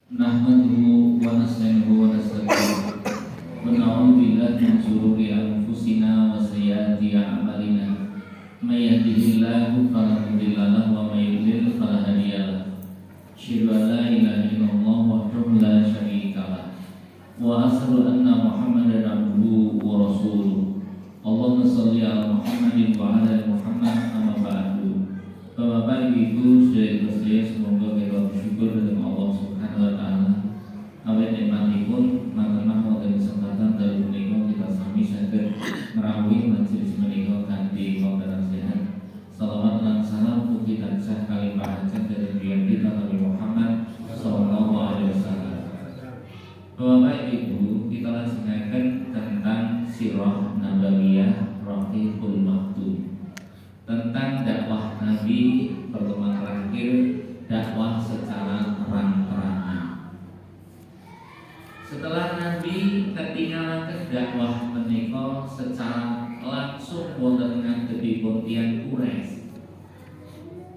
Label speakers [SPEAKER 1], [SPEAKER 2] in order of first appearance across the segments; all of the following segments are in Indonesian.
[SPEAKER 1] Nahmaduhu wa nasta'inuhu wa nastaghfiruh wa na'udzu billahi min shururi anfusina wa sayyiati a'malina. May yahdihillahu fala mudilla lahu wa may yudlil fala hadiya lahu. Asyhadu an la ilaha illallah wahdahu la syarika lahu wa asyhadu anna Muhammadan abduhu wa rasuluh. Allahumma shalli ala Muhammadin wa ala ali Muhammad amma ba'du. Bapak Ibu saudara-saudari, semoga kita bersyukur dengan Allah Subhanahu wa taala. Awet nikmatipun matenah wonten kesempatan dalu menika kita sami saged ngrawuhi majelis menika kanthi konten sehat. Salawat lan salam mugi tansah kalih panjenengan dari Nabi kita Nabi Muhammad sallallahu alaihi wasallam. Bapak Ibu, kita langsungkan tentang sirah nabawiyah Rafiqul Maktub, tentang dakwah Nabi pertemuan terakhir, dakwah secara terang-terangan. Setelah Nabi ketinggalan dakwah menika secara langsung wonten ngadhepipun tiyang Quraisy,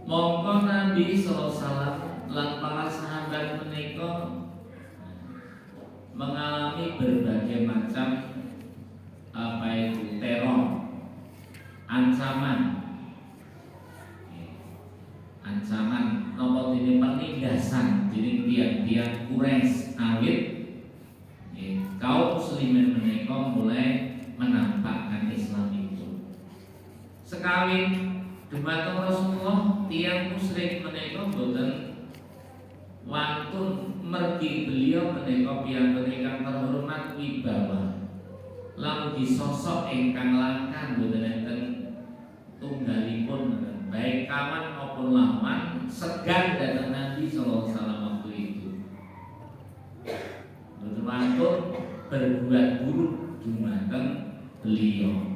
[SPEAKER 1] mongko Nabi sallallahu alaihi wasallam lan para sahabat menika mengalami berbagai macam teror, ancaman nopo dene penindasan dening tiang-tiang Quraisy awit kaum muslimin menika mulai menampakkan Islam itu. Sekali dumateng Rasulullah, tiang musyrik menika boten wantun mergi beliau menika piyambak ingkang terhormat wibawa. Lamugi sosok ingkang langkah boten enten tunggalipun, baik kawan maupun lawan, segan datang Nabi sallallahu alaihi wasallam waktu itu. Betul berbuat buruk dumateng beliau.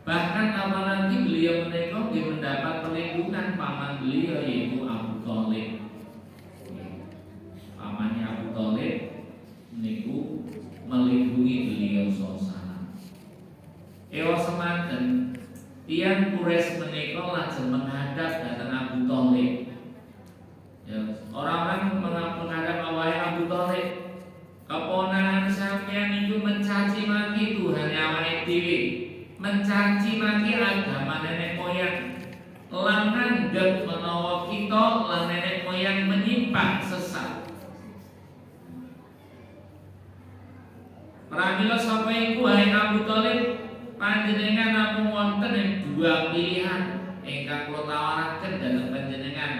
[SPEAKER 1] Bahkan apalagi beliau menika mendapat perlindungan paman beliau yaitu Abu Thalib. Pamannya Abu Thalib niku melindungi beliau sallallahu alaihi wasallam. Ewa semanten tiang Quraisy menika lajeng menghadap datang Abu Thalib. Ya, orang-orang menghadap wahai Abu Thalib, keponakan sampeyan itu mencaci maki Tuhan awake dhewe, mencaci maki agama nenek moyang, lan nganggep menawa kita lan nenek moyang menyimpang sesat. Pramila sapa iku wahai Abu Thalib, panjenengan namung wonten dua pilihan ingkang kula tawaraken dhateng panjenengan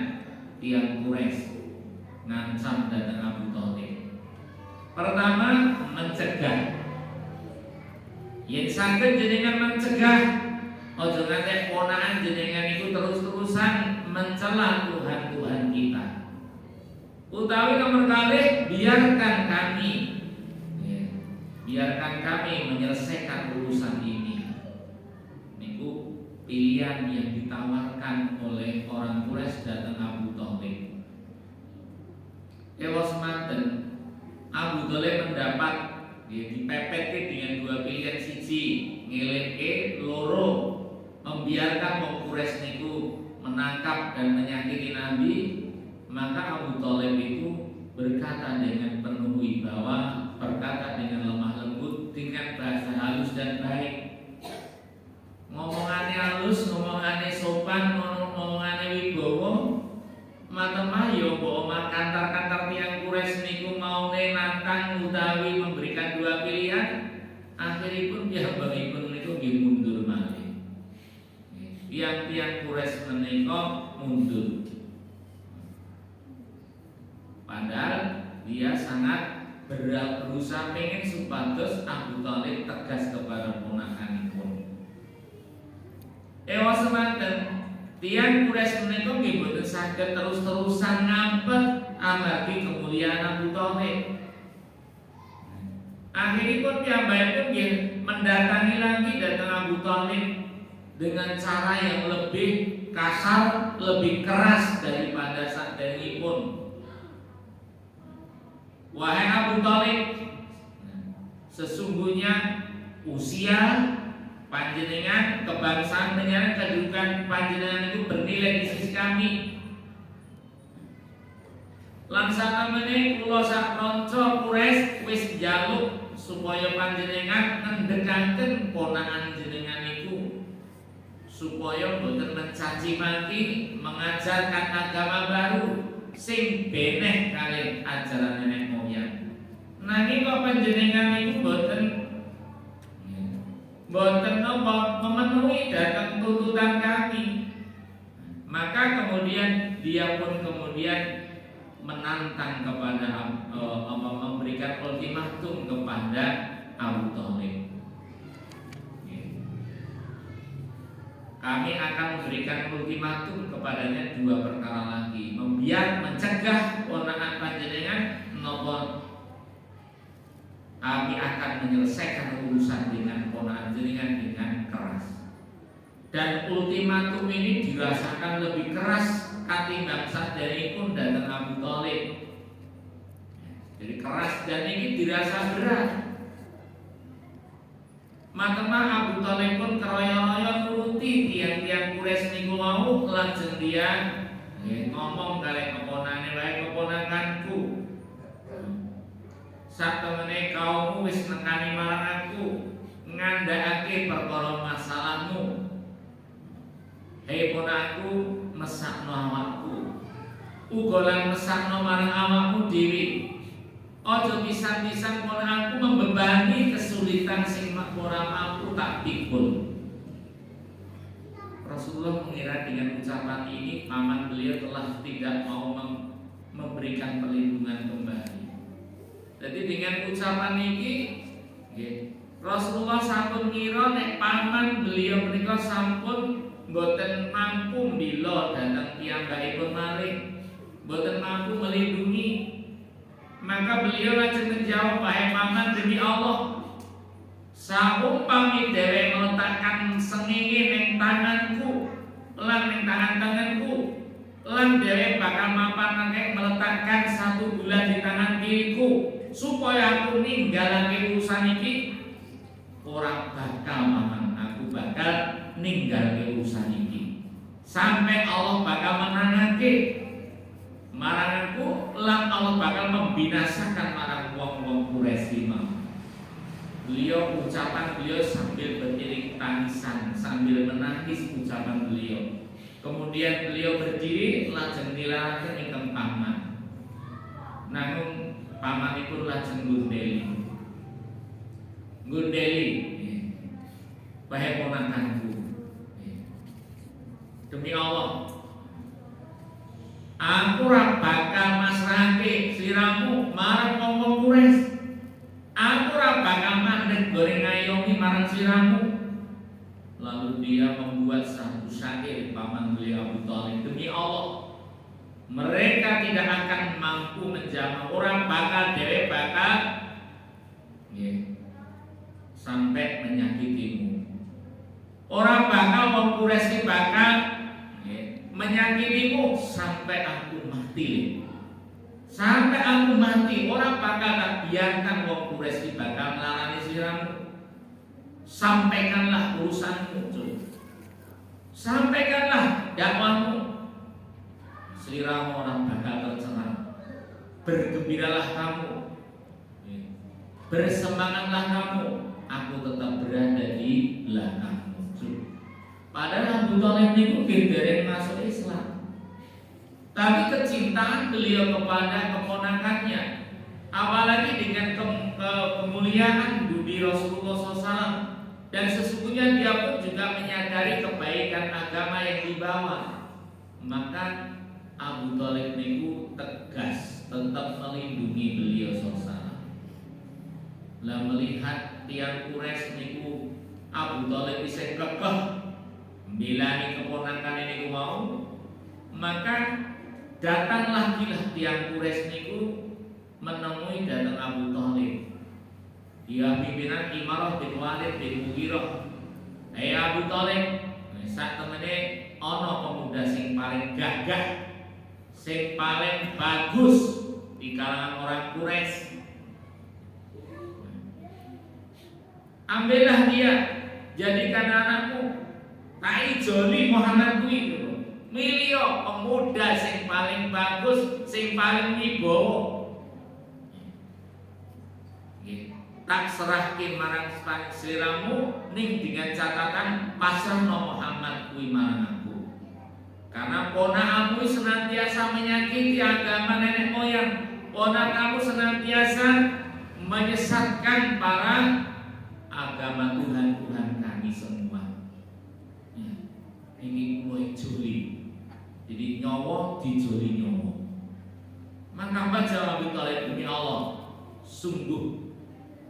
[SPEAKER 1] tiyang Quraisy ngancam dhateng Abu Thalib. Pertama, mencegah. Yen saged jenengan mencegah, aja nganti ponakan jenengan itu terus-terusan mencela Tuhan kita. Utawi nomor kalih, biarkan kami menyelesaikan urusan ini. Niku pilihan yang ditawarkan oleh orang Quraisy datang Abu Thalib. Ewa semanten Abu Thalib mendapat dipepet dengan dua pilihan, siji ngeleke, loro membiarkan wong Quraisy niku menangkap dan menyakiti Nabi. Maka Abu Thalib itu berkata dengan penuh wibawa, berkata dengan lemah lembut, dengan bahasa halus dan baik. Ngomongannya halus, ngomongannya sopan, ngomongannya wibawa. Matemayo bahwa kantar-kantar tiang Quraisy niku mau nantang utawi memberikan dua pilihan, akhiripun piyambakipun niku nggih mundur malih. Tiang-tiang Quraisy menika mundur. Padahal dia sangat berusaha pengen supados Abu Thalib tegas kepada ponakanipun. Ewa semanten tiang Quraisy menika nggih boten saged terus-terusan ngampet amargi kemuliaan Abu Thalib. Akhiripun piyambakipun nggih mendatangi lagi datang Abu Thalib dengan cara yang lebih kasar, lebih keras daripada saderipun. Wahai Abu Thalib, sesungguhnya usia panjenengan, kebangsaan panjenengan, kedudukan panjenengan itu bernilai di sisi kami. lan satemene kula sak kanca Quraisy wis njaluk supaya panjenengan ngendhekaken ponakan jenengan iku supaya boten mencaci maki mengajarkan agama baru sing beneh kalih ajaran nenek moyang. Nanging kok panjenengan iku boten napa memenuhi datang tuntutan kami. Maka kemudian dia pun kemudian menantang kepada memberikan ultimatum kepada Abu Thalib. Kami akan memberikan ultimatum kepadanya dua perkara lagi, mencegah ponakan panjenengan nopo kami akan menyelesaikan urusan dengan ponakan jenengan dengan keras. Dan ultimatum ini dirasakan lebih keras katimbang saderipun datang Abu Thalib. Jadi keras dan ini dirasa berat. Matema Abu Thalib pun keroyo-royo nuruti tiang-tiang Quraisy niku mau lajeng dia ngomong kali keponane wae keponakanku. Satemene kaummu wis nekani marang aku ngandhakake perkara masalahmu. Hei ponakku, mesakno awakku. Uga lan mesakno marang awakmu dhewe. Ojo pisan-pisan ponakku membebani kesulitan sing ora mampu tak pikul. Rasulullah mengira dengan ucapan ini paman beliau telah tidak mau memberikan perlindungan kembali. Jadi dengan ucapan ini Rasulullah sampun ngira nek paman beliau menika sampun boten mampu mbila dhateng piyambakipun malih, boten mampu melindungi. Maka beliau lajeng menjawab, "Wahai paman, demi Allah, saumpami dhewe meletakkan sengenge ning tanganku lan ning tangan-tanganku, lan dhewe bakal mapanake meletakkan satu bulan di tangan kiriku supaya aku ninggalake urusan iki, ora bakal paman, aku bakal ninggalke urusan iki sampai Allah bakal menangake marang aku lan Allah bakal membinasakan marang wong-wong Quraisy mau." Beliau ucapan beliau sambil beriring tangisan, sambil menangis ucapan beliau. Kemudian beliau berdiri lajeng nilaraken ingkang paman. Nanging pamanipun lajeng ngundeli. Wahai ponakanku, demi Allah, aku ora bakal masrahke sliramu marang wong Quraisy. Aku ora bakal mandeg goreng ngayomi marang sliramu. Lalu dia membuat satu syair paman beliau Abu Thalib, demi Allah, mereka tidak akan mampu menjamah orang bakal dhewe bakal sampai menyakitimu. Orang bakal wong Quraisy bakal menyakitimu sampai aku mati. Sampai aku mati, orang bakal tak biarkan wong Quraisy bakal melarani sliramu. Sampaikanlah urusanmu, sampaikanlah dakwahmu. Sliramu orang bakal tercerah. Bergembiralah kamu, bersemangatlah kamu. Aku tetap berada di belakangmu. Padahal Abu Thalib niku dereng masuk Islam. Tapi kecintaan beliau kepada keponakannya, apalagi dengan kemuliaan budi Rasulullah SAW, dan sesungguhnya dia pun juga menyadari kebaikan agama yang dibawa, maka Abu Thalib niku tegas tetap melindungi beliau SAW. Lah melihat tiang Quraisy niku Abu Thalib bisa kekeh bilani keponakan ini mau, maka datanglah tiang Quraisy niku menemui datang Abu Thalib. Dia pimpinan Imarah bin Walid bin Mughirah. Hei Abu Thalib, sak temene ana pemuda sing paling gagah, sing paling bagus di kalangan orang Quraisy. Ambillah dia, jadikan anakmu. Tak ijoli Muhammad kuwi, Milih pemuda sing paling bagus, sing paling wibawa. Tak serahke marang sliramu ning dengan catatan pasrahno Muhammad kuwi marang aku. Karena ponakanmu senantiasa menyakiti agama nenek moyang. Ponakanmu senantiasa menyesatkan para agama Tuhan kami semua. Ini mulai joli. Jadi nyawa dijoli nyawa. Maka baca Abi Thalib, demi Allah, sungguh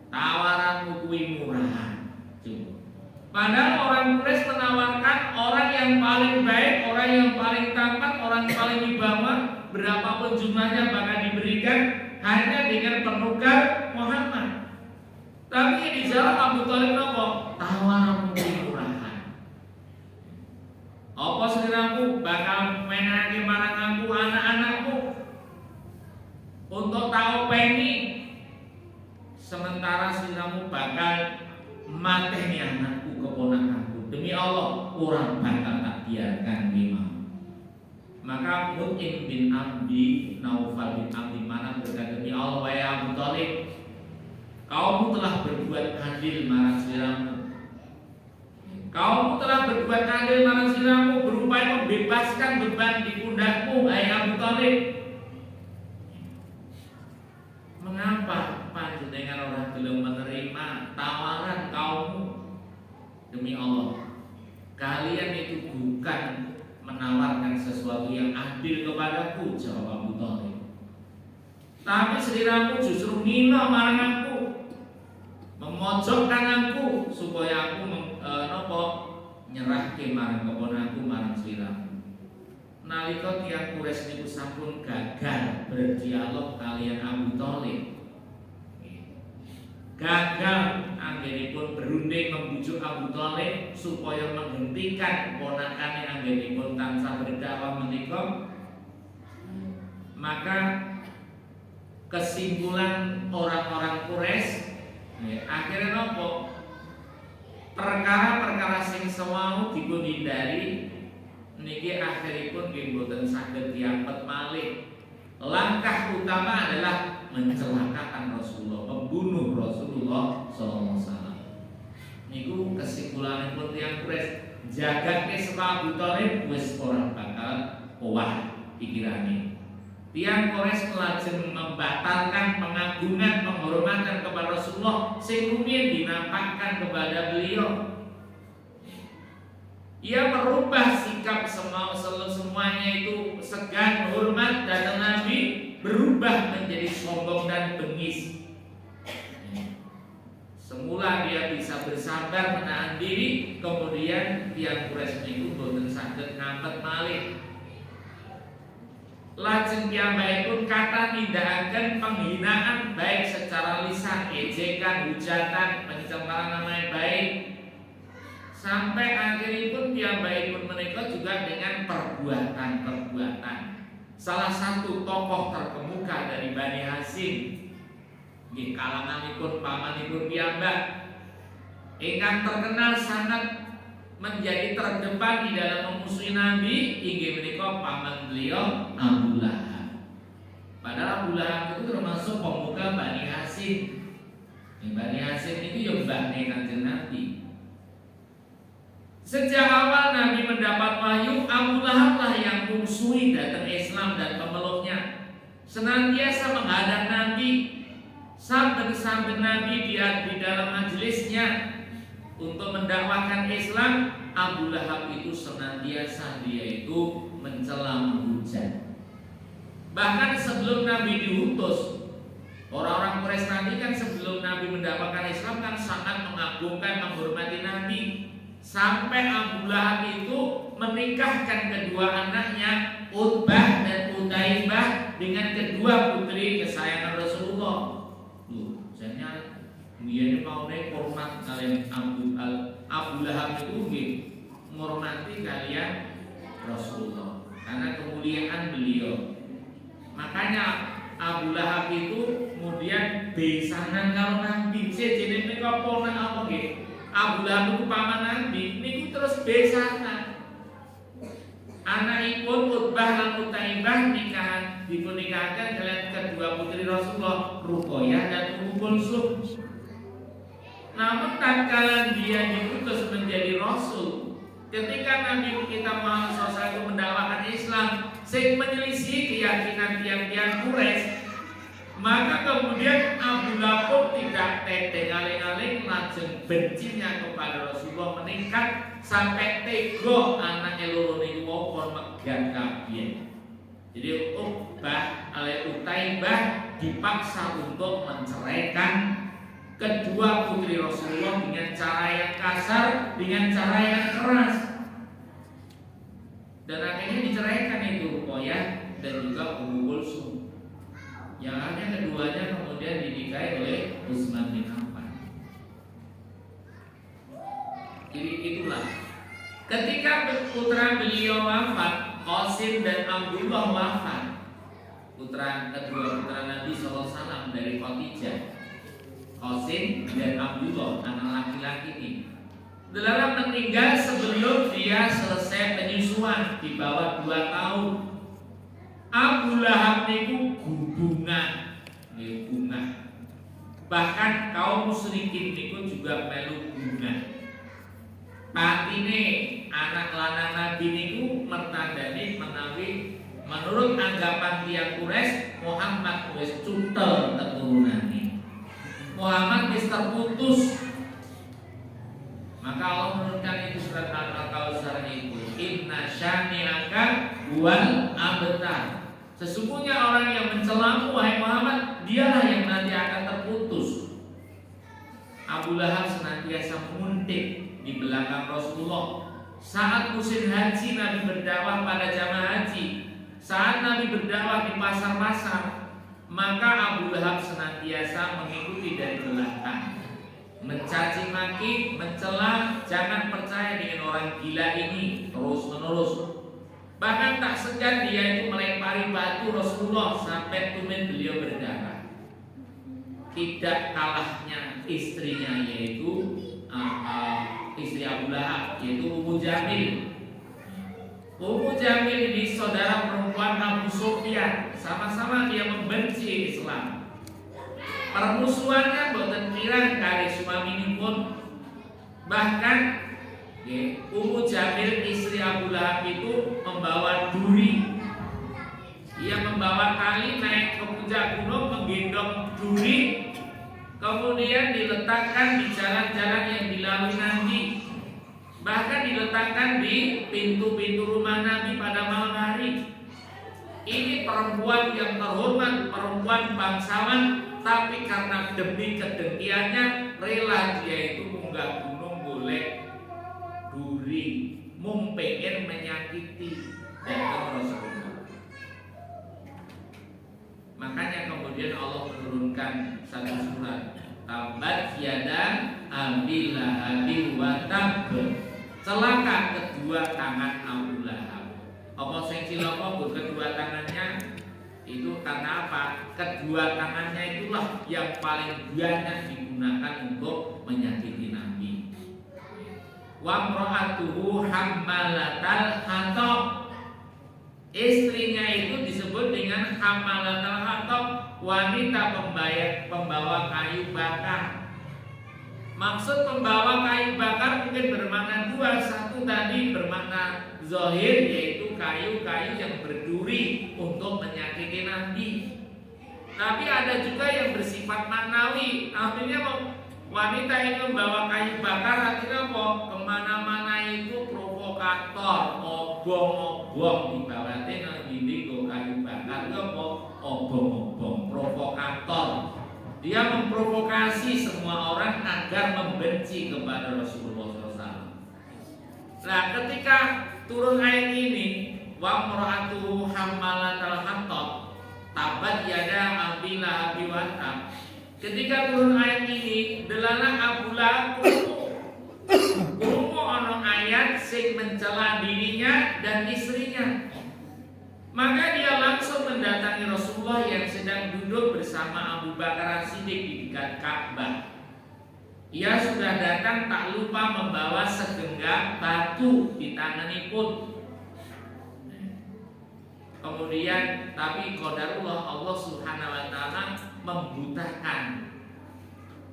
[SPEAKER 1] tawaranmu kuwi murahan. Padahal orang Quraisy menawarkan orang yang paling baik, orang yang paling tampan, orang yang paling wibawa, berapapun jumlahnya bahkan diberikan hanya dengan penukar Muhammad. Tapi yang dijawab Abu Thalib apa? Tawaranmu kuwi murahan. Apa sliramu bakal menake marang aku anak-anakmu untuk tahu pengi, sementara sliramu bakal mateni anakku keponakanku. Demi Allah, orang bakal tak biarkan memang. Maka Mut'im bin Abdi, Naufal bin Abdi Manaf berkata, demi Allah wahai Abu Thalib, kaum telah berbuat adil marang sliramu. Kaum telah berbuat adil marang sliramu, berupaya membebaskan beban di pundakmu, wahai Abu Thalib. Mengapa panjenengan orang belum menerima tawaran kaummu? Demi Allah, kalian itu bukan menawarkan sesuatu yang adil kepadaku, jawab Abu Thalib. Tapi sliramu justru ngina marang aku, memojokkan aku supaya aku nyerahke marang keponanku marang sliramu. Nalika tiyang Quraisy niku sampun gagal berdialog kalian Abu Thalib, gagal anggenipun berunding membujuk Abu Thalib supaya menghentikan ponakane anggenipun tansah berdakwah menika, maka kesimpulan orang-orang Quraisy akhirnya nopo? Perkara-perkara sing semau dipun hindari niki akhiripun nggih boten saged diampet malih. Langkah utama adalah mencelakakan Rasulullah, membunuh Rasulullah sallallahu alaihi wasallam. Niku kesimpulanipun tiyang Quraisy, jagake saka Abu Thalib wis ora bakal owah pikirane. Tiyang Quraisy lajeng membatalkan pengagungan penghormatan kepada Rasulullah sing rumiyin dinampakkan kepada beliau. Ia merubah sikap semuanya itu segan, hormat dan Nabi, berubah menjadi sombong dan bengis. Semula dia bisa bersabar menahan diri, kemudian tiyang Quraisy itu boten saged ngampet malih. Lajeng piyambakipun kata nindakaken penghinaan baik secara lisan, ejekan, hujatan, pencemaran nama baik, sampai akhiripun piyambakipun menika juga dengan perbuatan-perbuatan. Salah satu tokoh terkemuka dari Bani Hasyim di kalanganipun pamanipun piyambak ingkang terkenal sangat menjadi terdepan di dalam memusuhi Nabi, inggih menika paman beliau Abu Lahab. Padahal Abu Lahab itu termasuk pemuka Bani Hasyim. Bani Hasyim itu ya mbahne Kanjeng Nabi. Sejak awal Nabi mendapat wahyu, Abu Lahab lah yang musuhi datang Islam dan pemeluknya. Senantiasa menghadap Nabi, sampai Nabi di dalam majelisnya untuk mendakwahkan Islam. Abu Lahab itu senantiasa dia itu mencela, menghujat. Bahkan sebelum Nabi diutus, orang-orang Quraisy nanti kan sebelum Nabi mendapatkan Islam kan sangat mengagungkan, menghormati Nabi. Sampai Abu Lahab itu menikahkan kedua anaknya Utbah dan Utaibah dengan kedua putri kesayangan Rasulullah. Misalnya dia mau naik hormat kalian Abu Lahab itu menghormati kalian Rasulullah karena kemuliaan beliau. Makanya Abu Lahab itu kemudian besanan kalau Nabi sejenis mereka ponak apa gitu. Abu Lahab itu paman Nabi, ini terus besanan. anakipun Utbah lan Utaibah dipunikahaken kalian kedua putri Rasulullah, Ruqayyah dan Ummu Kulsum. Namun tatkala dia diutus menjadi rasul, ketika Nabi kita Muhammad SAW mendakwakan Islam, sing menyelisih keyakinan tiang-tiang Quraisy, maka kemudian Abu Lahab tidak tedeng aling-aling, lajeng bencinya kepada Rasulullah meningkat sampai tego anaknya loro niku pun megat kabeh. Jadi Utbah Utaibah dipaksa untuk menceraikan kedua putri Rasulullah dengan cara yang kasar, dengan cara yang keras. Dan akhirnya diceraikan itu Ruqayyah dan juga Ummu Kulsum. Yang akhirnya keduanya kemudian dinikahi oleh Utsman bin Affan. Jadi itulah ketika putra beliau wafat, Qasim dan Abdullah wafat. Kedua putra Nabi SAW dari Khadijah, Qasim dan Abdullah, anak laki-laki ini, adalah meninggal sebelum dia selesai penyusuan di bawah 2 tahun. Abu Lahab niku gubungan, bahkan kaum musyrikin niku juga melu gubungan. Patine anak lanang Nabi niku mertandani menawi menurut anggapan tiang Quraisy Muhammad wis cutel keturunane. Muhammad wis terputus. Maka Allah menurunkan itu surat Al-Kautsar itu, inna syani'aka wal abtar. Sesungguhnya orang yang mencelamu wahai Muhammad, dialah yang nanti akan terputus. Abu Lahab senantiasa menguntit di belakang Rasulullah. Saat musim haji Nabi berdakwah pada jamaah haji, saat Nabi berdakwah di pasar-pasar, maka Abu Lahab senantiasa mengikuti dari belakang, mencaci maki, mencela, jangan percaya dengan orang gila ini terus menerus. Bahkan tak segan dia itu melempari batu Rasulullah sampai tumin beliau berdarah. Tidak kalahnya istrinya, yaitu istri Abu Lahab, yaitu Ummu Jamil. Ummu Jamil ini saudara perempuan Abu Sufyan, sama-sama dia membenci Islam. Permusuhannya boten kirang kali suaminipun. Bahkan Ummu Jamil istri Abu Lahab itu membawa duri. Ia membawa tali naik ke puncak gunung menggendong duri, kemudian diletakkan di jalan-jalan yang dilalui Nabi. Bahkan diletakkan di pintu-pintu rumah Nabi pada malam hari. Ini perempuan yang terhormat, perempuan bangsawan, tapi karena demi kedengkiannya rela dia itu munggah gunung golek duri, pengen menyakiti datang Rasulullah. Makanya kemudian Allah menurunkan satu surat, Tabat yada Abi Lahabin wa tab. Celaka kedua tangan Abu Lahab. Apa sing cilaka bu kedua tangannya? Itu karena apa? Kedua tangannya itulah yang paling banyak digunakan untuk menyakiti Nabi. Wa imra'atuhu hammalatal hatab. Istrinya itu disebut dengan hammalatal hatab, wanita pembawa kayu bakar. Maksud pembawa kayu bakar mungkin bermakna dua. Satu tadi bermakna zahir, yaitu kayu-kayu yang berduri untuk menyakiti Nabi. Tapi ada juga yang bersifat maknawi. Artinya wanita ini membawa kayu bakar, artinya apa? Kemana-mana itu provokator, obong-obong. Ibaratnya Nabi ini kayu bakar itu apa? Obong-obong, provokator. Dia memprovokasi semua orang agar membenci kepada Rasulullah SAW. Nah, ketika turun ayat ini, wa imra'atuhu hammalatal hatab, tabat yada Abi Lahab wa tab. Ketika turun ayat ini, delala Abu Lahab krungu ana ayat sing mencela dirinya dan istrinya. Maka dia langsung mendatangi Rasulullah yang sedang duduk bersama Abu Bakar As-Siddiq di dekat Ka'bah. Ia sudah datang tak lupa membawa segenggam batu di tanganipun. Kemudian tapi qadarullah Allah Subhanahu wa taala membutakan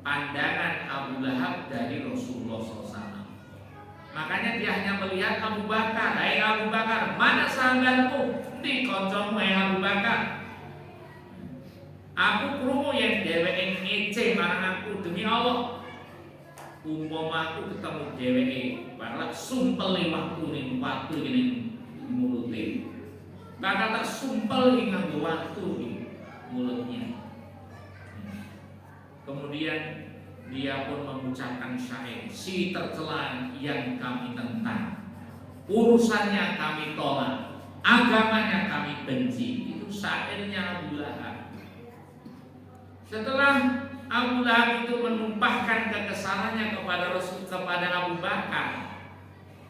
[SPEAKER 1] pandangan Abu Lahab dari Rasulullah SAW. Makanya dia hanya melihat Abu Bakar. Hai Abu Bakar, mana sahabatmu? Di kancamu hai Abu Bakar. Aku krungu yang dheweke ngece marang aku, demi Allah. Umpama aku ketemu dheweke, bakal sumpel waktu ning watu ning mulute. Bakal tak sumpel ing nganggo watu ning mulutnya. Kemudian dia pun mengucapkan syair, si tercela yang kami tentang, urusannya kami tolak, agamanya kami benci. Itu syairnya Abu Lahab. Setelah Abu Lahab itu menumpahkan kekesalannya kepada Abu Bakar,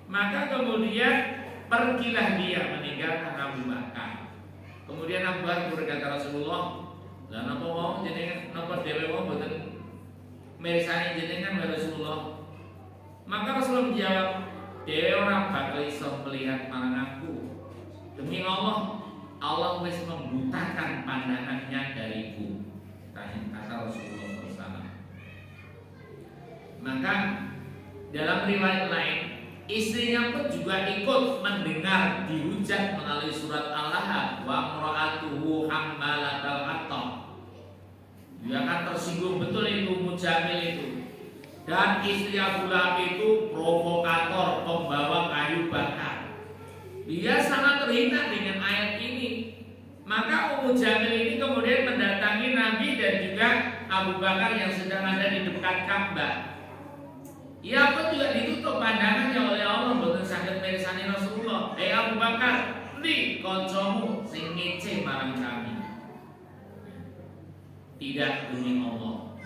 [SPEAKER 1] maka kemudian pergilah dia meninggalkan Abu Bakar. Kemudian Abu Bakar berkata, Rasulullah, lan apa wong jenengan napa dhewe wong boten mirsani jenengan ya Rasulullah. Maka Rasulullah menjawab, dhewe ora bakal iso melihat marang aku. Demi Allah, Allah wis membutakan pandangannya dariku. Kata Rasulullah SAW. Maka dalam riwayat lain, istrinya pun juga ikut mendengar dihujat melalui surat Al-Lahab, wa imra'atuhu hammalatal hatab. Dia akan tersinggung betul itu Mujamil itu. Dan istri Abu Lahab itu provokator, pembawa kayu bakar. Dia sangat terhina dengan ayat ini. Maka Ummu Jamil ini kemudian mendatangi Nabi dan juga Abu Bakar yang sedang ada di dekat Ka'bah. Ia pun juga ditutup pandangannya oleh Allah, boten saged mirsani Rasulullah. Abu Bakar, endi kancamu sing ngece marang kami? Tidak demi Allah.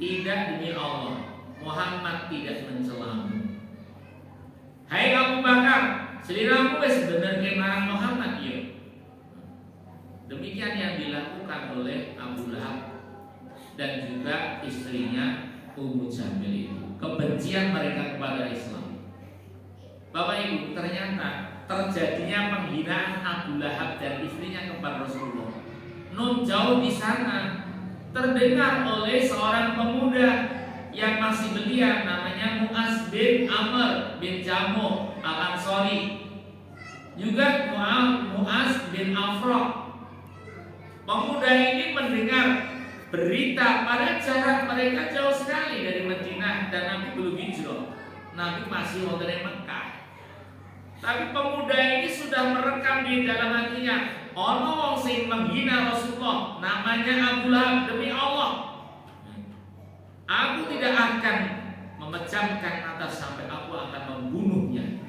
[SPEAKER 1] Tidak demi Allah. Muhammad tidak mencelamu. Hai Abu Bakar, seliramu wis bener ke marang Muhammad ya. Demikian yang dilakukan oleh Abu Lahab dan juga istrinya Ummu Jamil itu. Kebencian mereka kepada Islam. Bapak Ibu, ternyata terjadinya penghinaan Abu Lahab dan istrinya kepada Rasulullah. Nun jauh di sana terdengar oleh seorang pemuda yang masih belia, namanya Mu'az bin Amr bin Jamuh Al-Ansari, juga Mu'az bin Afra. Pemuda ini mendengar berita pada jarak mereka jauh sekali dari Madinah dan Nabi belum hijrah. Nabi masih wonten ing Mekah. Tapi pemuda ini sudah merekam di dalam hatinya, ono wong sing menghina Rasulullah, namanya Abu Lahab. Demi Allah, aku tidak akan memejamkan mata sampai aku akan membunuhnya.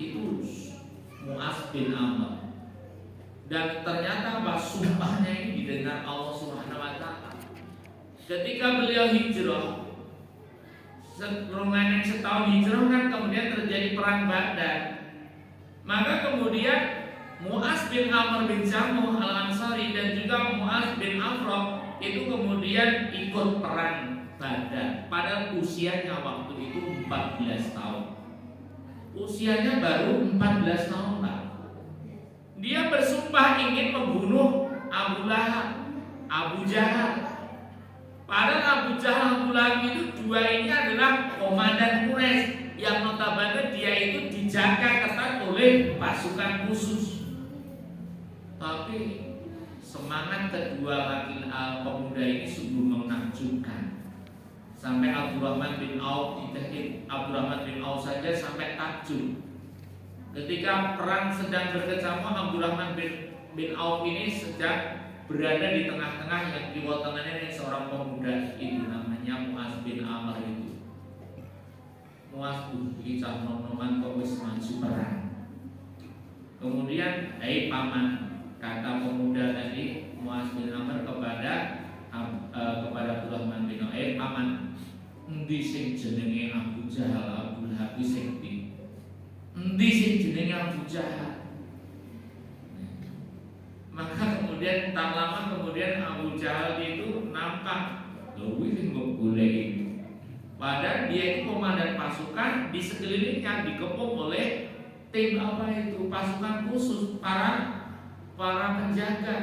[SPEAKER 1] Itu Mu'az bin Amr. Dan ternyata sumpahnya ini didengar Allah Subhanahu wa taala. Ketika beliau hijrah, lumayan setahun hijrah kan, kemudian terjadi perang Badar. Maka kemudian Mu'az bin Amr bin Jamuh Al-Ansari dan juga Mu'az bin Afra itu kemudian ikut perang Badar. Pada usianya waktu itu 14 tahun. Usianya baru 14 tahun Pak. Dia bersumpah ingin membunuh Abu Lahab, Abu Jahal. Padahal Abu Jahal, Abu Lahab itu dua ini adalah komandan Quraisy yang notabene dia itu dijaga ketat oleh pasukan khusus. Tapi semangat kedua laki pemuda ini sungguh menakjubkan. Sampai Abdurrahman bin Auf Abdurrahman bin Auf saja sampai takjub. Ketika perang sedang berkecamuk, Abdurrahman bin Auf ini sedang berada di tengah-tengah, yang di tengahnya ini seorang pemuda itu namanya Mu'az bin Amr itu. Mu'az iki cah nom-noman kok wis maju perang. Kemudian, paman, kata pemuda tadi Mu'az bin Amr kepada Abdurrahman bin Auf, paman, endi sing jenenge Abu Jahal, Abu Lahab sing ndi? Endi sing jenenge Abu Jahal? Maka kemudian tak lama kemudian Abu Jahal itu nampak, loh ini kok boleh ini. Padahal dia itu komandan pasukan, di sekelilingnya dikepung oleh tim pasukan khusus para penjaga.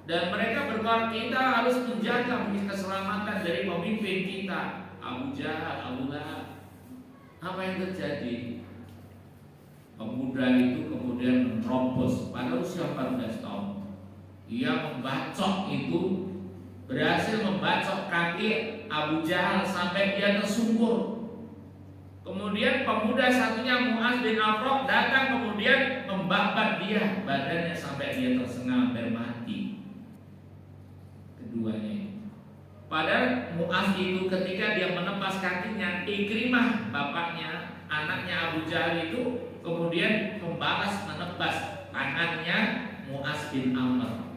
[SPEAKER 1] Dan mereka berkata kita harus menjaga keselamatan dari pemimpin kita, Abu Jahal, Abu Lahab. Apa yang terjadi? Pemuda itu kemudian menerobos pada usia 14 tahun. Ia berhasil membacok kaki Abu Jahal sampai dia tersungkur. Kemudian pemuda satunya Mu'adz bin Afra datang kemudian membakar dia badannya sampai dia tersengal hampir mati. Keduanya. Padahal Mu'adz itu ketika dia menepas kakinya, Ikrimah bapaknya, anaknya Abu Jahal itu kemudian menebas tangannya Mu'adz bin Amr.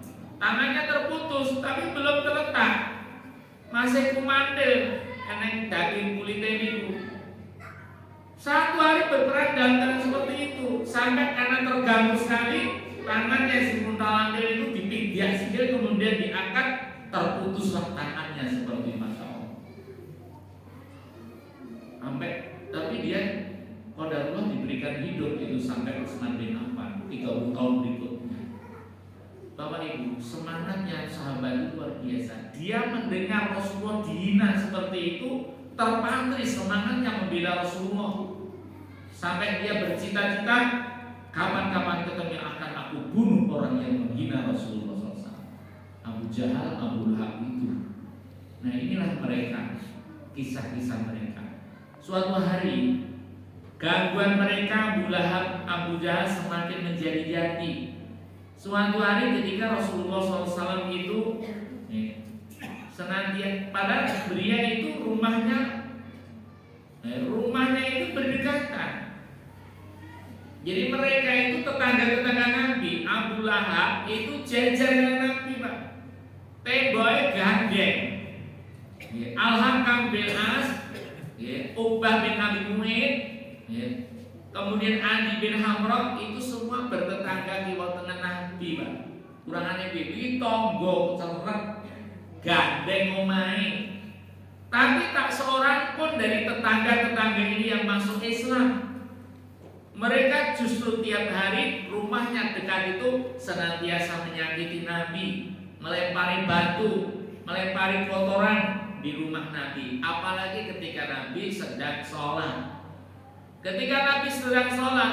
[SPEAKER 1] Tangannya terputus tapi belum terletak, masih kumandel, eneng daging kulitnya itu. Satu hari berperang dalam keadaan seperti itu, sampai karena terganggu sekali, tangannya si Muntalandil itu dipijak sikil kemudian diangkat, terputuslah tangannya seperti Masya Allah. Tapi dia qadarullah diberikan hidup itu sampai Utsman bin Affan 30 tahun berikutnya. Bapak Ibu, semangatnya sahabat itu luar biasa. Dia mendengar Rasulullah dihina seperti itu, terpatri semangatnya membela Rasulullah. Sampai dia bercita-cita, kapan-kapan ketemu akan aku bunuh orang yang menghina Rasulullah SAW. Abu Jahal, Abu Lahab itu. Nah inilah mereka, kisah-kisah mereka. Suatu hari, gangguan mereka Abu Lahab, Abu Jahal semakin menjadi-jadi. Suatu hari ketika Rasulullah SAW itu senantiasa, padahal beliau itu rumahnya itu berdekatan. Jadi mereka itu tetangga-tetangga Nabi. Abu Lahab itu jajar dengan Nabi, Pak. Temboknya gandeng. Al-Hakam bin As, Uqbah bin Abi Mu'ayth, kemudian Ali bin Hamrah itu semua bertetangga di tengah Nabi, Pak. Kurangannya iki tonggo ceret gandeng omahe. Tapi tak seorang pun dari tetangga-tetangga ini yang masuk Islam. Mereka justru tiap hari rumahnya dekat itu senantiasa menyakiti Nabi, melempari batu, melempari kotoran di rumah Nabi. Apalagi ketika Nabi sedang sholat. Ketika Nabi sedang sholat,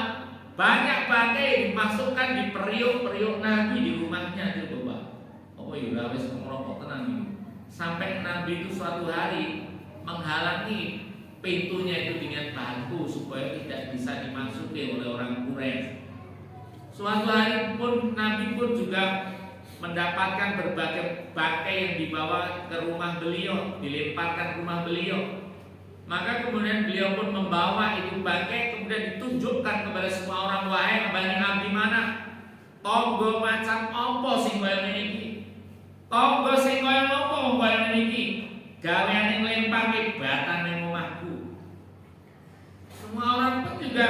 [SPEAKER 1] banyak bangkai dimasukkan di periuk-periuk Nabi di rumahnya itu, Bapak. Oh iya, wis merokok tenang ini. Sampai Nabi itu suatu hari menghalangi pintunya itu dengan batu supaya tidak bisa dimasuki oleh orang Quraisy. Suatu hari pun Nabi pun juga mendapatkan berbagai bangkai yang dibawa ke rumah beliau, dilemparkan ke rumah beliau. Maka kemudian beliau pun membawa itu bangkai kemudian ditunjukkan kepada semua orang, wahai Bani Abdi mana? Tonggo macam apa sing kaya niki? Tonggo sing kaya apa kaya niki? Gaweane nglempar batan ning omahku. Semua orang pun juga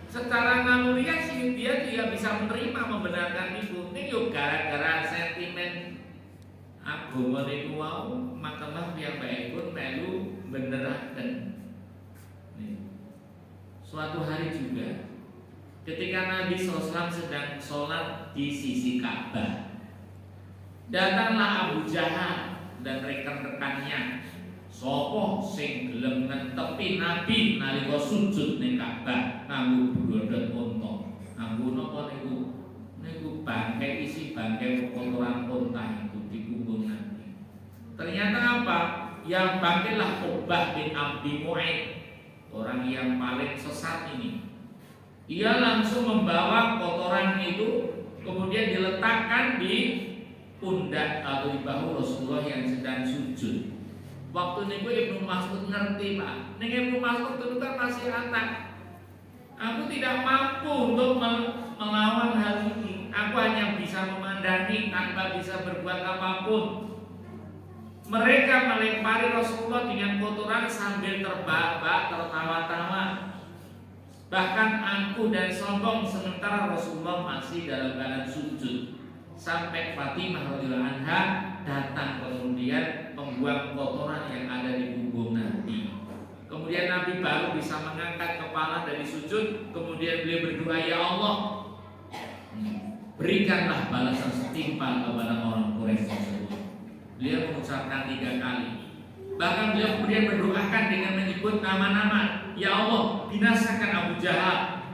[SPEAKER 1] secara naluriah sih dia tidak bisa menerima membenarkan itu. Ini yuk gara-gara sentimen agama niku wau, makamah piyambakipun melu beneraken. Suatu hari juga ketika Nabi SAW sedang sholat di sisi Ka'bah, datanglah Abu Jahal dan rekan-rekannya. Sopo sing gelem nentepi Nabi nalika sujud ning Ka'bah nganggo brodot unta. Nganggo napa niku? Niku bangkai isi bangkai kotoran unta itu di punggung Nabi. Ternyata apa? Yang bangkailah Uqbah bin Abi Mu'ayth, orang yang paling sesat ini. Ia langsung membawa kotoran itu kemudian diletakkan di pundak atau di bahu Rasulullah yang sedang sujud. Waktu niku Ibnu Mas'ud ngerti, Pak. Ning Ibnu Mas'ud dulu kan masih anak. Aku tidak mampu untuk melawan hal ini. Aku hanya bisa memandangi tanpa bisa berbuat apapun. Mereka melempari Rasulullah dengan kotoran sambil terbahak-bahak, tertawa-tawa. Bahkan angkuh dan sombong sementara Rasulullah masih dalam keadaan sujud. Sampai Fatimah radhiyallahu anha datang kemudian membuang kotoran yang ada di punggung Nabi. Kemudian Nabi baru bisa mengangkat kepala dari sujud. Kemudian beliau berdoa, ya Allah, berikanlah balasan setimpal kepada orang Quraisy tersebut. Beliau mengucapkan 3 kali. Bahkan beliau kemudian berdoakan dengan menyebut nama-nama. Ya Allah, binasakan Abu Jahal,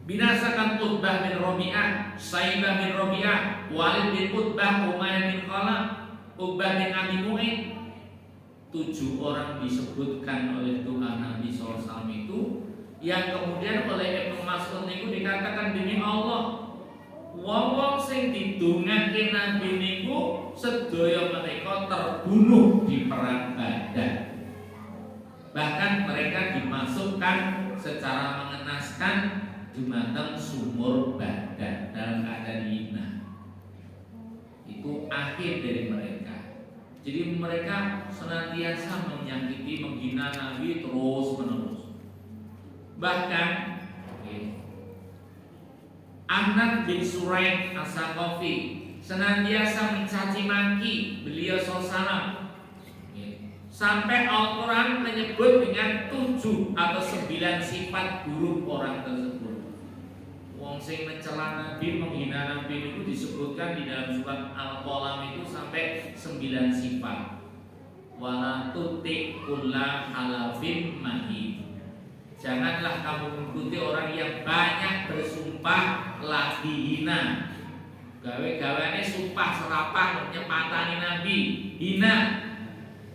[SPEAKER 1] binasakan Utbah bin Rabi'ah, Saibah bin Rabi'ah, Walid bin Utbah, Umayyah bin Khalaf, Uqbah bin Abi Mu'in. 7 orang disebutkan oleh Tuhan Nabi SAW itu, yang kemudian oleh Ibnu Mas'ud itu dikatakan, demi Allah, wong sing didongake Nabi niku sedaya mereka terbunuh di perang Badar. Bahkan mereka dimasukkan secara mengenaskan dumateng sumur Badar dalam keadaan hina. Itu akhir dari mereka. Jadi mereka senantiasa menyakiti, menghina Nabi terus menerus. Bahkan Ahnaf bin Suraid As-Saqafi senantiasa mencaci maki beliau SAW, sampai Al-Quran menyebut dengan 7 atau 9 sifat buruk orang tersebut. Wong sing mencela Nabi, menghina Nabi itu disebutkan di dalam surat Al-Qalam itu sampai 9 sifat. Wala tuti kulla halafin mahin. Janganlah kamu mengikuti orang yang banyak bersumpah lagi hina. Gawe-gawane sumpah serapah nyepatani Nabi, hina.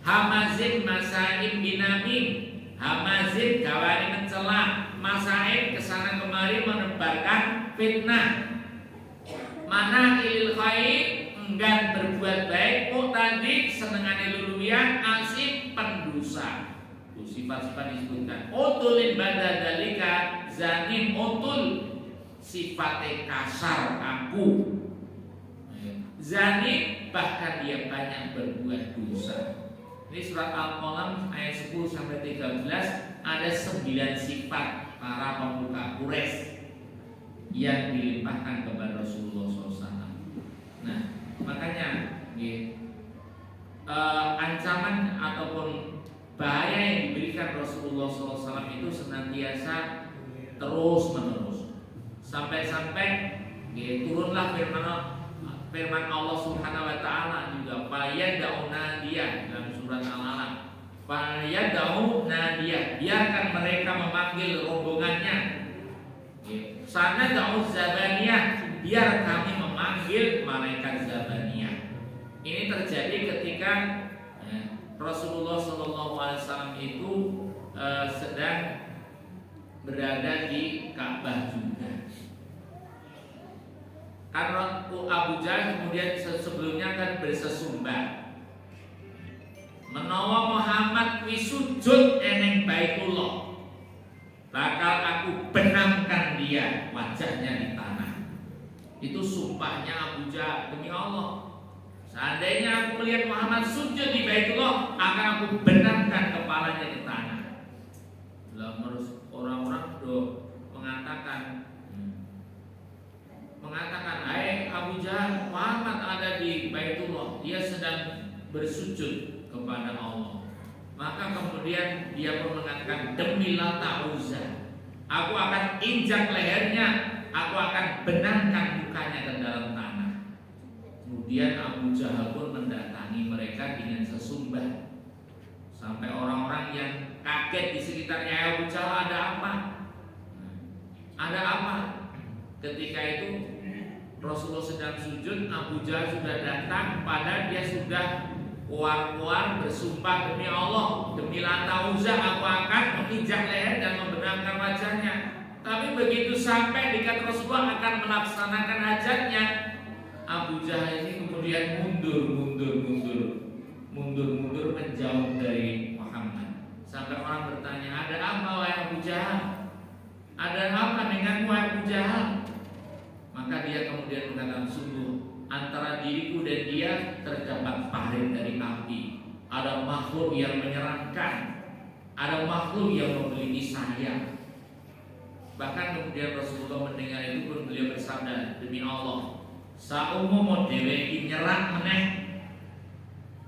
[SPEAKER 1] Hamazin masaim binamim. Hamazin gawane mencela, masaim kesana kemari menebarkan fitnah. Mana ilil khair, enggan berbuat baik, mu'tadi senengane luluyan, asif pendosa. Sifat-sifat disebutkan. Utulin badadalika zanim, utul sifatnya kasar, kaku. Zanim bahkan dia banyak berbuat dosa. Ini surat Al-Qalam ayat 10 sampai 13, ada 9 sifat para pemuka Quraisy yang dilimpahkan kepada Rasulullah SAW. Nah, makanya ancaman ataupun bahaya yang diberikan Rasulullah SAW itu senantiasa terus menerus, sampai-sampai turunlah firman Allah Subhanahu wa taala juga, fayad'una dia dalam surat Al-Alaq, fayad'una dia, biarkan mereka memanggil rombongannya, sana da'u zabaniyah, biar kami memanggil malaikat zabaniyah. Ini terjadi ketika Rasulullah SAW itu sedang berada di Ka'bah juga. Karena Abu Jahal kemudian sebelumnya kan bersesumbang, menawa Muhammad wisujud eneng Baitullah, bakal aku benamkan dia wajahnya di tanah. Itu sumpahnya Abu Jahal, demi Allah, seandainya aku melihat Muhammad sujud di Baitullah, akan aku benamkan kepalanya di tanah. Lalu orang-orang mengatakan, hai Abu Jahal, Muhammad ada di Baitullah, dia sedang bersujud kepada Allah. Maka kemudian dia pun mengatakan, demi Lata Uzza, aku akan injak lehernya, aku akan benamkan mukanya ke dalam tanah. Kemudian Abu Jahal pun mendatangi mereka dengan sesumbah, sampai orang-orang yang kaget di sekitarnya, Abu Jahal ada apa? Ada apa? Ketika itu Rasulullah sedang sujud, Abu Jahal sudah datang, padahal dia sudah keluar bersumpah, demi Allah, demi Lata Uzza, aku akan menginjak leher dan membenamkan wajahnya. Tapi begitu sampai dekat Rasulullah akan melaksanakan hajatnya, Abu Jahal ini kemudian mundur menjauh dari Muhammad. Sampai orang bertanya, ada apa wahai Abu Jahal? Ada apa denganmu wahai Abu Jahal? Maka dia kemudian mengatakan, sungguh antara diriku dan dia terdapat parit dari api. Ada makhluk yang menyeramkan, ada makhluk yang memiliki saya. Bahkan kemudian Rasulullah mendengar itu pun beliau bersabda, demi Allah, saumu dheweke nyerang meneh,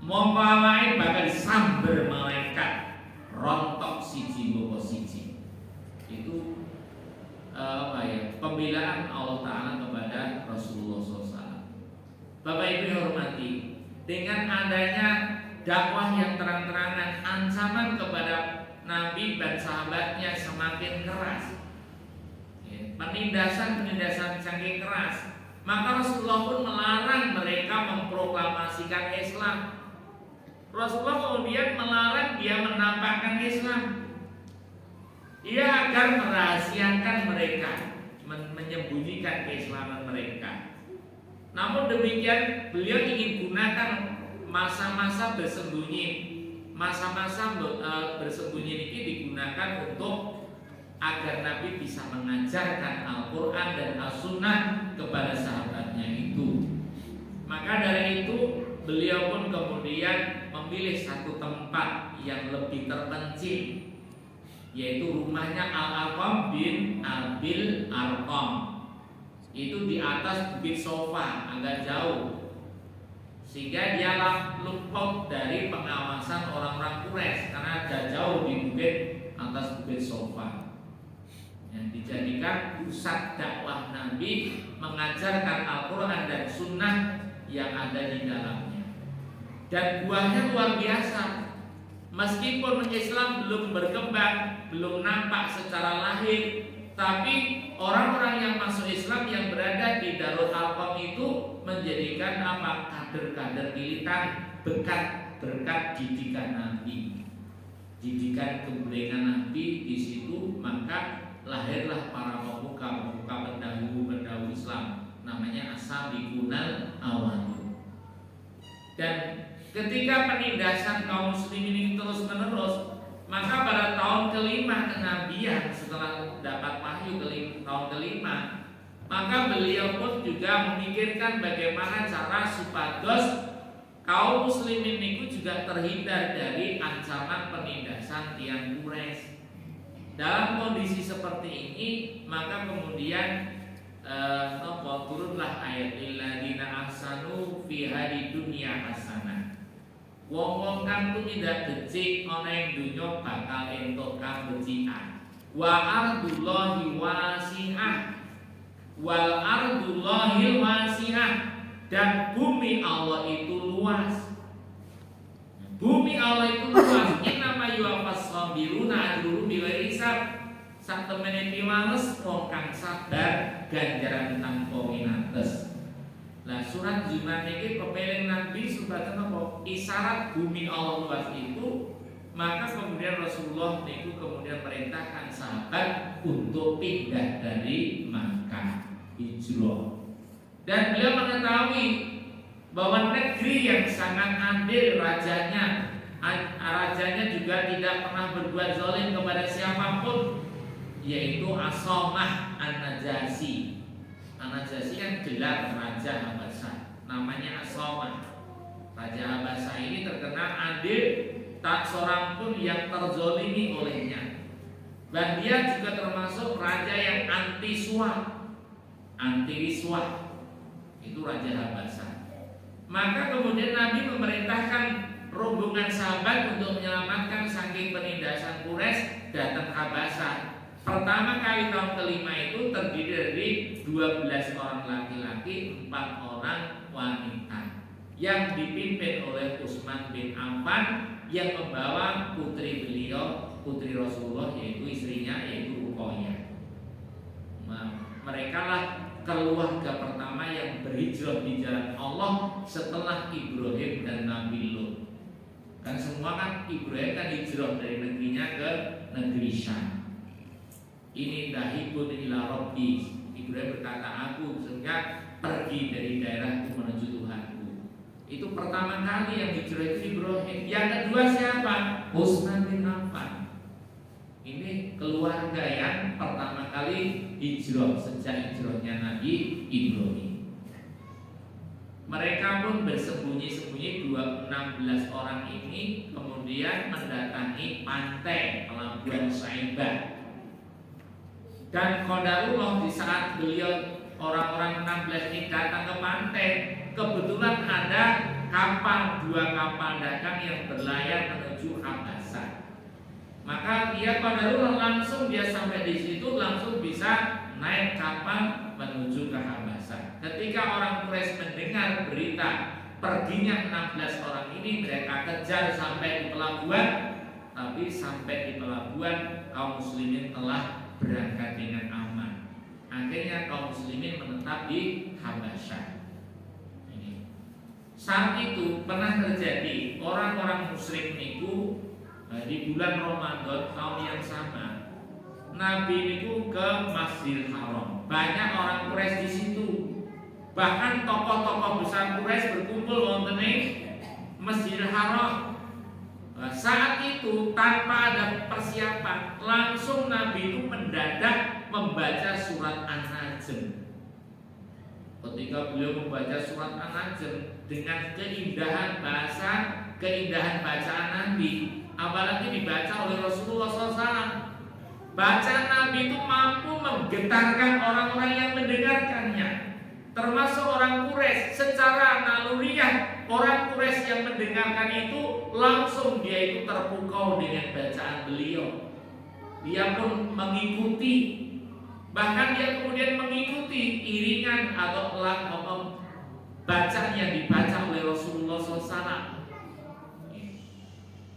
[SPEAKER 1] mongko awake bakal disamber malaikat rontok siji bapa siji. Itu pembelaan Allah Ta'ala kepada Rasulullah SAW. Bapak Ibu yang hormati, dengan adanya dakwah yang terang-terangan, ancaman kepada Nabi dan sahabatnya semakin keras, penindasan saking keras, maka Rasulullah pun melarang mereka memproklamasikan Islam. Rasulullah kemudian melarang dia menampakkan Islam. Ia agar merahasiakan mereka, menyembunyikan keislaman mereka. Namun demikian beliau ingin gunakan masa-masa bersembunyi. Masa-masa bersembunyi ini digunakan untuk agar Nabi bisa mengajarkan Al-Quran dan As-Sunnah kepada sahabatnya itu. Maka dari itu beliau pun kemudian memilih satu tempat yang lebih terpencil, yaitu rumahnya Al-Arqam bin Abil Arqam. Itu di atas bukit Sofa, agak jauh, sehingga dia luput dari pengawasan orang-orang Quraisy karena agak jauh di bukit atas bukit Sofa, yang dijadikan pusat dakwah Nabi mengajarkan Al-Quran dan Sunnah yang ada di dalamnya. Dan buahnya luar biasa. Meskipun Islam belum berkembang, belum nampak secara lahir, tapi orang-orang yang masuk Islam yang berada di Darul Arqam itu menjadikan kader-kader militan berkat didikan Nabi, didikan kebaikan Nabi di situ. Maka lahirlah para pemuka pendahulu Islam, namanya As-Sabiqunal Awwalun. Dan ketika penindasan kaum muslimin ini terus-menerus, maka pada tahun kelima kenabian setelah dapat wahyu tahun kelima, maka beliau pun juga memikirkan bagaimana cara supados kaum muslimin itu juga terhindar dari ancaman penindasan tiang Quraisy. Dalam kondisi seperti ini, maka kemudian turunlah ayat illadzina ahsanu fi hadid dunya hasanah. Wong-wong kang tidak becik ana ing donya bakal entuk kabecikan. Wa ardullahi wasi'ah. Wal ardullahi wasi'ah. Dan bumi Allah itu luas. Bumi Allah itu luas. Innama yuwaffas sabiruna ajruhum bighairi hisab. Sak temene piwales wong kang sabar ganjaran tanpa winates. Nah, surat Jumat ini pepeling Nabi sebagai apa? Isyarat bumi Allah luas itu. Maka kemudian Rasulullah itu kemudian perintahkan sahabat untuk pindah dari Makkah, hijrah. Dan beliau mengetahui bahwa negeri yang sangat adil rajanya juga tidak pernah berbuat zalim kepada siapapun, yaitu As-Samah An-Najasi. An-Najasi kan gelar Raja Habasah, namanya As-Samah. Raja Habasah ini terkenal adil, tak seorang pun yang terzolimi olehnya. Dan dia juga termasuk raja yang anti riswah. Itu Raja Habasah. Maka kemudian Nabi memerintahkan rombongan sahabat untuk menyelamatkan saking penindasan Quraisy datang Habasah. Pertama kali tahun kelima itu terdiri dari 12 orang laki-laki, 4 orang wanita, yang dipimpin oleh Utsman bin Affan yang membawa putri beliau, putri Rasulullah, yaitu istrinya, yaitu Ruqayyah. Mereka lah keluarga pertama yang berhijrah di jalan Allah setelah Ibrahim dan Nabi Lut. Kan semua kan Ibrahim kan hijrah dari negerinya ke negeri Syam. Ini dahibun ila Rabbi. Ibrahim berkata, aku sehingga pergi dari daerahku menuju Tuhanku. Itu pertama kali yang hijrah itu Ibrahim. Yang kedua siapa? Utsman bin Affan. Ini keluarga yang pertama kali hijrah sejak hijrahnya Nabi Ibrahim. Mereka pun bersembunyi-sembunyi 16 orang ini kemudian mendatangi pantai pelabuhan Sa'ibah. Dan qadarullah di saat beliau orang-orang 16 ini datang ke pantai, kebetulan ada kapal, 2 kapal dagang yang berlayar menuju Habasah. Maka dia qadarullah langsung dia sampai di situ langsung bisa naik kapal menuju ke Habasah. Ketika orang Quraisy mendengar berita perginya 16 orang ini, mereka kejar sampai di pelabuhan. Tapi sampai di pelabuhan kaum muslimin telah berangkat dengan aman. Akhirnya kaum muslimin menetap di Habasyah. Saat itu pernah terjadi orang-orang musyrik niku di bulan Ramadan tahun yang sama, Nabi niku ke Masjidil Haram. Banyak orang Quraisy di situ. Bahkan tokoh-tokoh besar Quraisy berkumpul wonten ing Masjidil Haram. Saat itu tanpa ada persiapan, langsung Nabi itu mendadak membaca surat An-Najm. Ketika beliau membaca surat An-Najm dengan keindahan bahasa, keindahan bacaan Nabi, apalagi dibaca oleh Rasulullah SAW, bacaan Nabi itu mampu menggetarkan orang-orang yang mendengarkannya, termasuk orang Quraisy. Secara naluriah, orang Quraisy yang mendengarkan itu langsung dia itu terpukau dengan bacaan beliau. Dia pun mengikuti. Bahkan dia kemudian mengikuti iringan atau bacaan yang dibaca oleh Rasulullah SAW.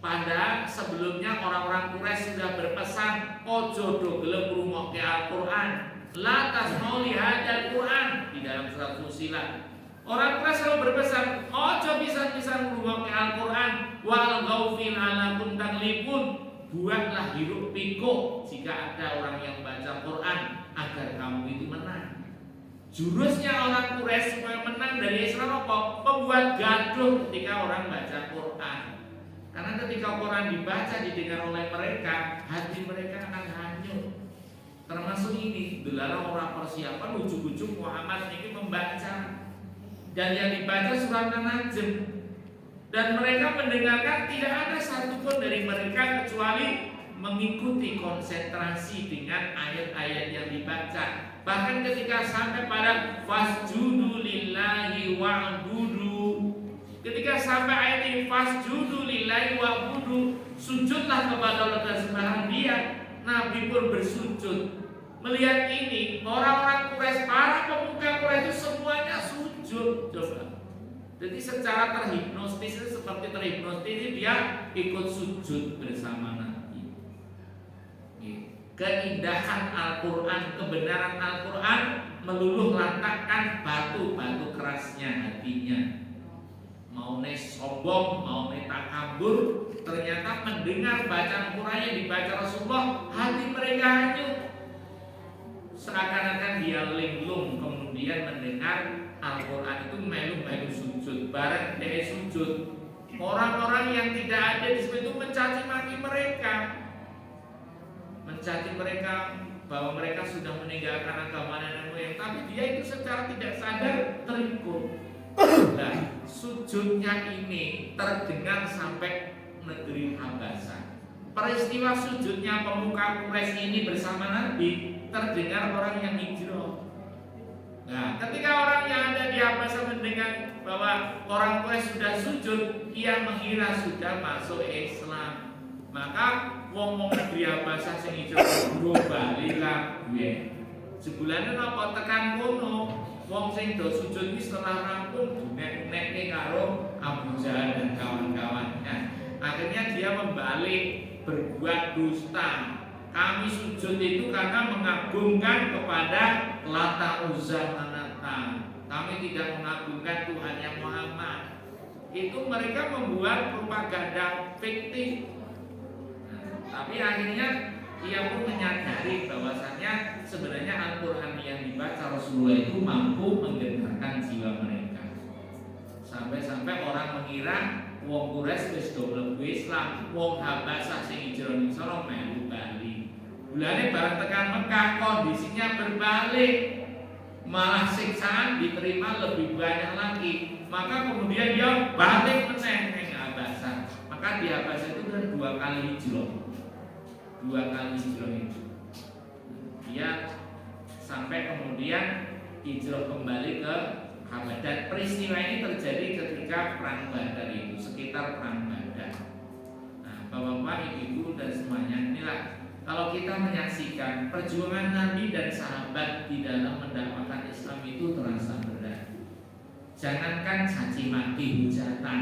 [SPEAKER 1] Padahal sebelumnya orang-orang Quraisy sudah berpesan, ojo do gelem ngrungokke Al-Qur'an, la tasma'u li hadzal Qur'an, di dalam surat Fussilat. Orang Quraisy selalu berpesan, ojo bisa-bisa ngrungokke Al-Qur'an, wal ghaufil alakum taglibun. Buatlah hiruk pikuk jika ada orang yang baca Quran agar kamu itu menang. Jurusnya orang Quraisy supaya menang dari Islam apa? Membuat gaduh ketika orang baca Quran. Karena ketika Quran dibaca didengar oleh mereka, hati mereka akan hanyut. Termasuk ini, delalah orang persiapan ujung-ujung Muhammad ini membaca. Dan yang dibaca surat An-Najm. Dan mereka mendengarkan tidak ada satupun dari mereka kecuali mengikuti konsentrasi dengan ayat-ayat yang dibaca. Bahkan ketika sampai pada fasjudu lillahi wa'budu, ketika sampai ayat ini fasjudu lillahi wa'budu, sujudlah kepada Allah dan sembahyang Dia, Nabi pun bersujud. Melihat ini, orang-orang Quraisy, para pemuka Quraisy itu semuanya sujud. Coba. Jadi secara terhipnotis, seperti terhipnotis dia ikut sujud bersama Nabi. Keindahan Al-Quran, kebenaran Al-Quran meluluh lantakkan batu-batu kerasnya hatinya. Mau sombong, mau takabur, ternyata mendengar bacaan Quran yang dibaca Rasulullah, hati mereka hanyut. Seakan-akan dia linglung kemudian mendengar Al-Quran itu melu-melu sujud. Barang dia sujud, orang-orang yang tidak ada di situ itu mencaci maki mereka, mencaci mereka bahwa mereka sudah meninggalkan agama nenek moyang. Tapi dia itu secara tidak sadar terikut. Nah, sujudnya ini terdengar sampai negeri Habasah. Peristiwa sujudnya pemuka Quraisy ini bersama Nabi terdengar orang yang hijrah. Nah, ketika orang yang ada di Habasah mendengar bahwa orang Quraisy sudah sujud, ia mengira sudah masuk Islam. Maka wong negeri Habasah sing hijrah bro bali kabeh. Jebulane napa tekan kono, wong sing do sujud iki setelah rampung nek-nekke karo Abu Jahal dan kawan-kawannya. Akhirnya dia membalik berbuat dusta. Kami sujud itu karena mengagungkan kepada Lata, Uzza, Manata. Kami tidak mengagungkan Tuhan yang Muhammad. Itu mereka membuat propaganda fiktif. Tapi akhirnya ia pun menyadari bahwasanya sebenarnya Al-Quran yang dibaca Rasulullah itu mampu menggetarkan jiwa mereka. Sampai-sampai orang mengira wong Quraisy wis do mlebu Islam, wong Habasah sing hijrah ning sono melu bali. Bulane bareng tekan Mekah kondisinya berbalik. Malah siksaan diterima lebih banyak lagi. Maka kemudian dia balik meneh ning Habasah. Maka di Habasah itu kan 2 kali hijrah. 2 kali hijrah itu. Dia sampai kemudian hijrah kembali ke Habasah. Dan peristiwa ini terjadi ketika perang Badar itu, sekitar perang Badar. Nah, Bapak-bapak, ibu-ibu dan semuanya, inilah kalau kita menyaksikan perjuangan Nabi dan sahabat di dalam mendakwakan Islam itu terasa berat. Jangankan caci maki, hujatan,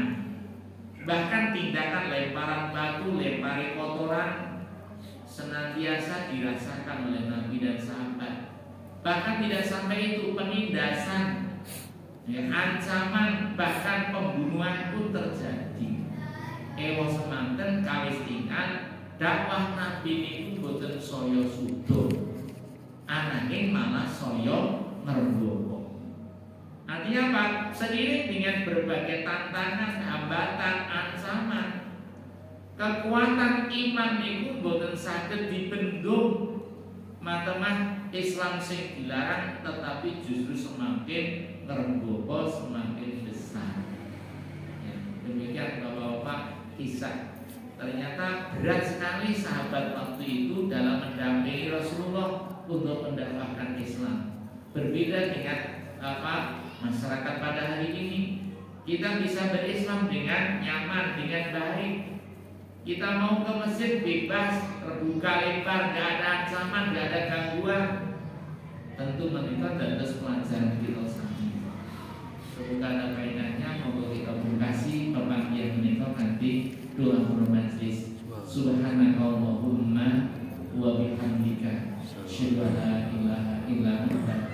[SPEAKER 1] bahkan tindakan lemparan batu, lempari kotoran senantiasa dirasakan oleh Nabi dan sahabat. Bahkan tidak sampai itu, penindasan, ancaman, bahkan pembunuhan pun terjadi. Ewa semanten kawis tinggal dakwah Nabi niku boten saya sudo, ananging malah saya ngrembaka. Artinya apa? Seiring dengan berbagai tantangan, hambatan, ancaman, kekuatan iman niku boten saged dibendung. Matemah Islam sing dilarang tetapi justru semakin ngrembaka, semakin besar. Ya, demikian Bapak-bapak kisah. Ternyata berat sekali sahabat waktu itu dalam mendampingi Rasulullah untuk mendakwahkan Islam. Berbeda dengan masyarakat pada hari ini. Kita bisa berislam dengan nyaman, dengan baik. Kita mau ke masjid bebas, terbuka lebar, gak ada ancaman, gak ada gangguan. Tentu mereka dados pelajaran kita sami. Semoga ada faedahnya. Moga kita berkasih pemanggilan menika kanthi doa majlis. Subhanakallahumma wa bihamdika asyhadu an la ilaha illa anta